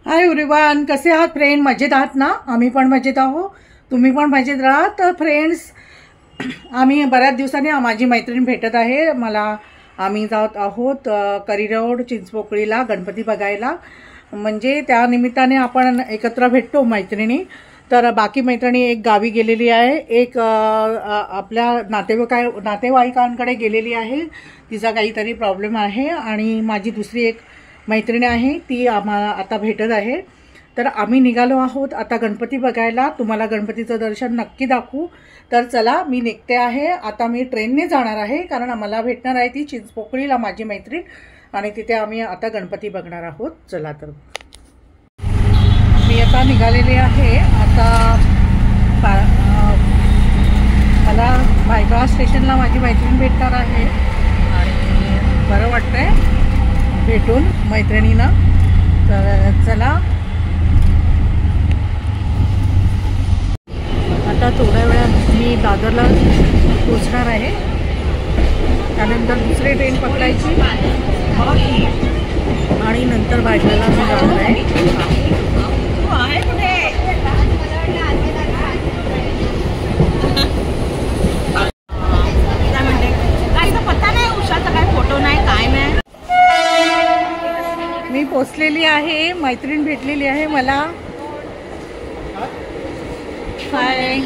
Hi everyone, कसे आहात friend? मजेत आहात ना? आम्ही पण मजेत आहोत, तुम्ही पण मजेत राहा. तर फ्रेंड्स, आम्ही बऱ्याच दिवसांनी माझी मैत्रीण भेटत आहे आम्ही जात आहोत करी रोड चिंचपोकळीला गणपती बघायला. म्हणजे त्या निमित्ताने आपण एकत्र भेटतो मैत्रिणी. तर बाकी मैत्रिणी एक गावी गेलेली आहे, एक आपल्या नातेवाईकांकडे गेलेली आहे, तिचा काहीतरी प्रॉब्लेम आहे. आणि माझी दुसरी एक मैत्रीण आहे, ती आम्हाला आता भेटत आहे. तर आम्ही निघालो आहोत आता गणपती बघायला. तुम्हाला गणपतीचं दर्शन नक्की दाखवू. तर चला, मी निघते आहे आता. मी ट्रेनने जाणार आहे कारण आम्हाला भेटणार आहे ती चिंचपोकळीला माझी मैत्रीण, आणि तिथे आम्ही आता गणपती बघणार आहोत. चला, तर मी आता निघालेली आहे. आता मला भायखळा स्टेशनला माझी मैत्रीण भेटणार आहे आणि बरं वाटतंय भेटून मैत्रिणींना. तर चला, आता थोड्या वेळात मी दादरला पोचणार आहे. त्यानंतर दुसरी ट्रेन पकडायची आणि नंतर भायखळ्याला मी जाणार आहे. मी पोचलेली आहे, मैत्रीण भेटलेली आहे मला. हाय.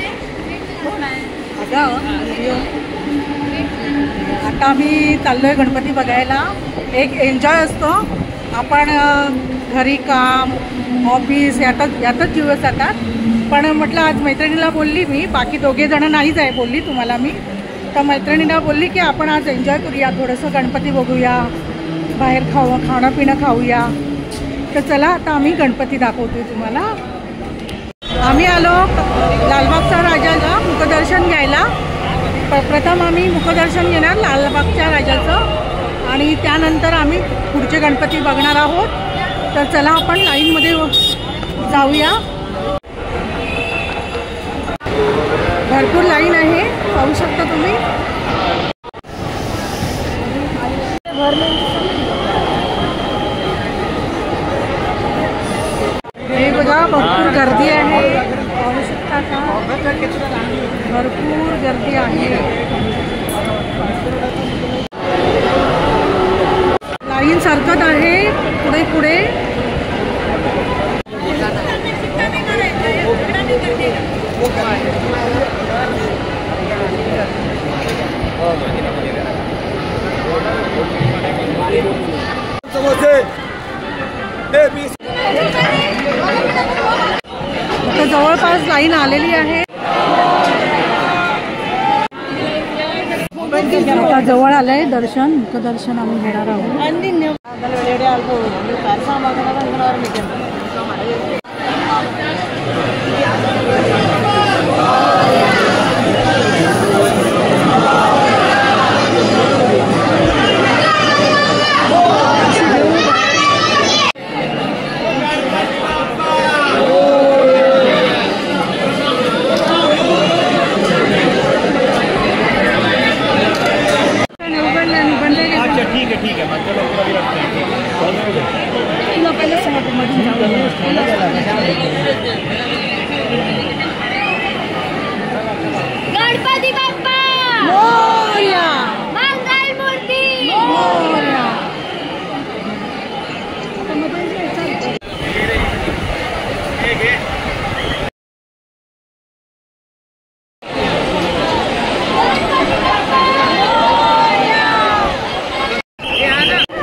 आता आम्ही चाललोय गणपती बघायला. एक एन्जॉय असतो. आपण घरी काम ऑफिस यातच दिवस जातात, पण म्हटलं आज मैत्रिणीला बोलली मी, बाकी दोघे जण नाहीच आहे बोलली तुम्हाला मी. तर मैत्रिणीला बोलली की आपण आज एन्जॉय करूया, थोडंसं गणपती बघूया, बाहेर खाणं पिणं खाऊया. तर चला, आता आम्ही गणपती दाखवतोय तुम्हाला. आम्ही आलो लालबागच्या राजाला मुखदर्शन घ्यायला. प्रथम आम्ही मुखदर्शन घेणार लालबागच्या राजाचं आणि त्यानंतर आम्ही पुढचे गणपती बघणार आहोत. तर चला, आपण लाईनमध्ये जाऊया. भरपूर लाईन आहे, पाहू शकता तुम्ही. हे बघा, भरपूर गर्दी आहे, पाहू शकता का? भरपूर गर्दी आहे. लाईन सरकत आहे पुढे पुढे. आता जवळपास लाईन आलेली आहे. आता जवळ आलंय दर्शन, मुखदर्शन आम्ही घेणार आहोत. गणपती बाप्पा मोरया, मंगल मूर्ती मोरया.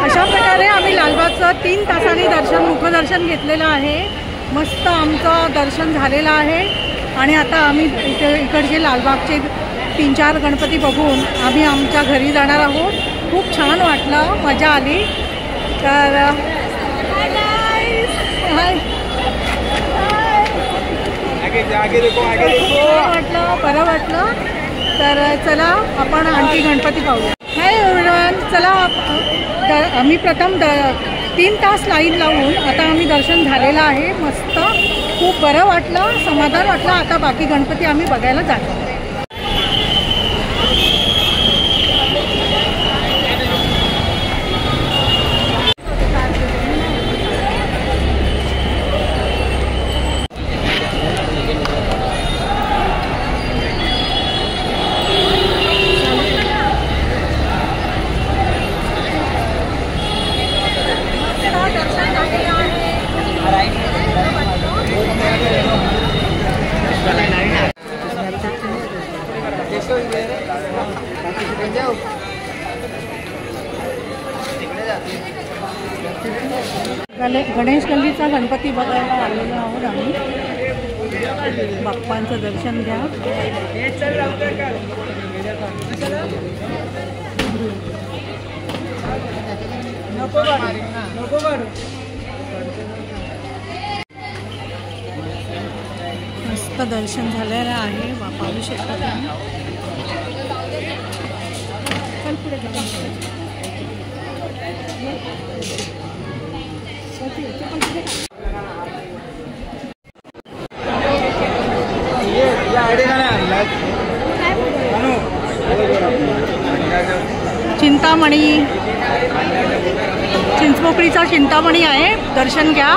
अशा प्रकारे आम्ही लालबागचं 3 तासांनी मुखदर्शन घेतलेलं आहे. मस्त आमचं दर्शन झालेलं आहे. आणि आता आम्ही इकडचे लालबागचे 3-4 गणपती बघून आम्ही आमच्या घरी जाणार आहोत. खूप छान वाटलं, मजा आली. तर बरं वाटलं. तर चला, आपण आणखी गणपती पाहूया. हाय एव्हरीवन, चला. आम्ही प्रथम 3 तास लाईन लावून आता आम्ही दर्शन झालेलं आहे. मस्त, खूप बरं वाटलं, समाधान वाटलं. आता बाकी गणपती आम्ही बघायला जातो. गणेश गल्लीचा गणपती बघायला आलेलो आहोत आम्ही. बाप्पांचं दर्शन घ्या. मस्त दर्शन झालेलं आहे. पाहू शकता तुम्ही. चल पुढे चिंतामणी, चिंचपोकळीचा चिंतामणी आहे. दर्शन घ्या.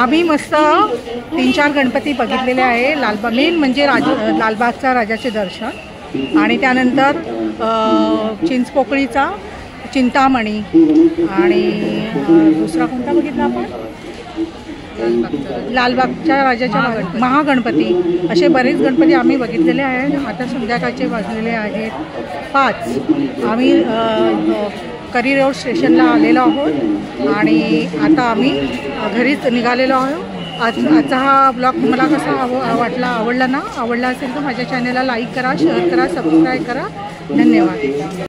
आम्ही मस्त 3-4 गणपती बघितलेले आहे. मेन म्हणजे लालबागचा राजाचे दर्शन आणि त्यानंतर चिंचपोकळीचा चिंतामणी आणि दुसरा कोणता बघितला आपण? लालबागच्या राजाच्या महागणपती. असे बरेच गणपती आम्ही बघितलेले आहेत. आता संध्याकाळचे वाजलेले आहेत 5. आम्ही करी रोड स्टेशनला आलेलो आहोत आणि आता आम्ही घरीच निघालेलो आहोत. आजचा हा ब्लॉग तुम्हाला कसा वाटला, आवडला असेल तर माझ्या चॅनलला लाईक करा, शेअर करा, सबस्क्राईब करा. धन्यवाद.